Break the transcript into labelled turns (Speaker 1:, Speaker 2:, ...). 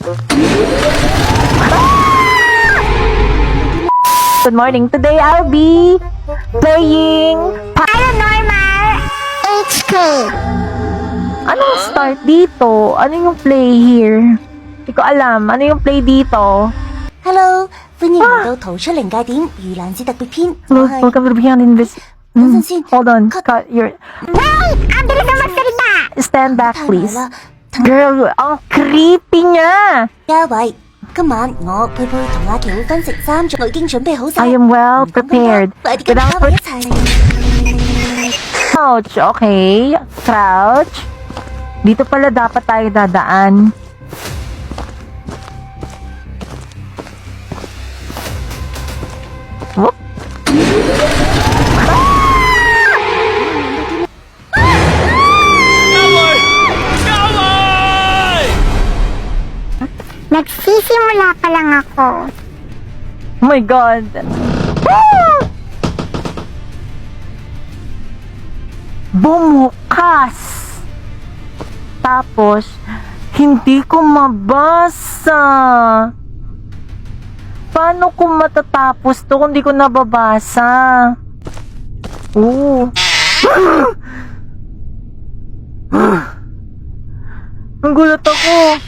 Speaker 1: Good morning. Today I'll be playing
Speaker 2: Paranormal HK.
Speaker 1: Anong start dito? Ano yung play here? Hindi ko alam. Ano yung play dito?
Speaker 2: Hello，歡迎嚟到逃出靈界點盂蘭節特別篇。
Speaker 1: Hello,
Speaker 2: 我係
Speaker 1: welcome to the Beyond Invis...
Speaker 2: 等陣先
Speaker 1: Hold on.
Speaker 2: Cut.
Speaker 1: Cut your...
Speaker 2: Wait! Ang bilis na magsalita!
Speaker 1: Stand back,
Speaker 2: 太
Speaker 1: please.
Speaker 2: 耐啦，
Speaker 1: Girl, ang creepy niya!
Speaker 2: 嘉偉，今晚我佩佩同阿喬分食3種，我已經準備好晒。
Speaker 1: I am well
Speaker 2: 唔講咁多
Speaker 1: prepared.
Speaker 2: 快啲跟
Speaker 1: Without
Speaker 2: 嘉偉一齊。
Speaker 1: Crouch, okay. Crouch. Dito pala dapat tayo dadaan. Whoop.
Speaker 2: Nagsisimula pa lang ako.
Speaker 1: Oh my God. Ah! Bumukas. Tapos, hindi ko mabasa. Paano ko matatapos to kung di ko nababasa? Oo. Ang gulat ako.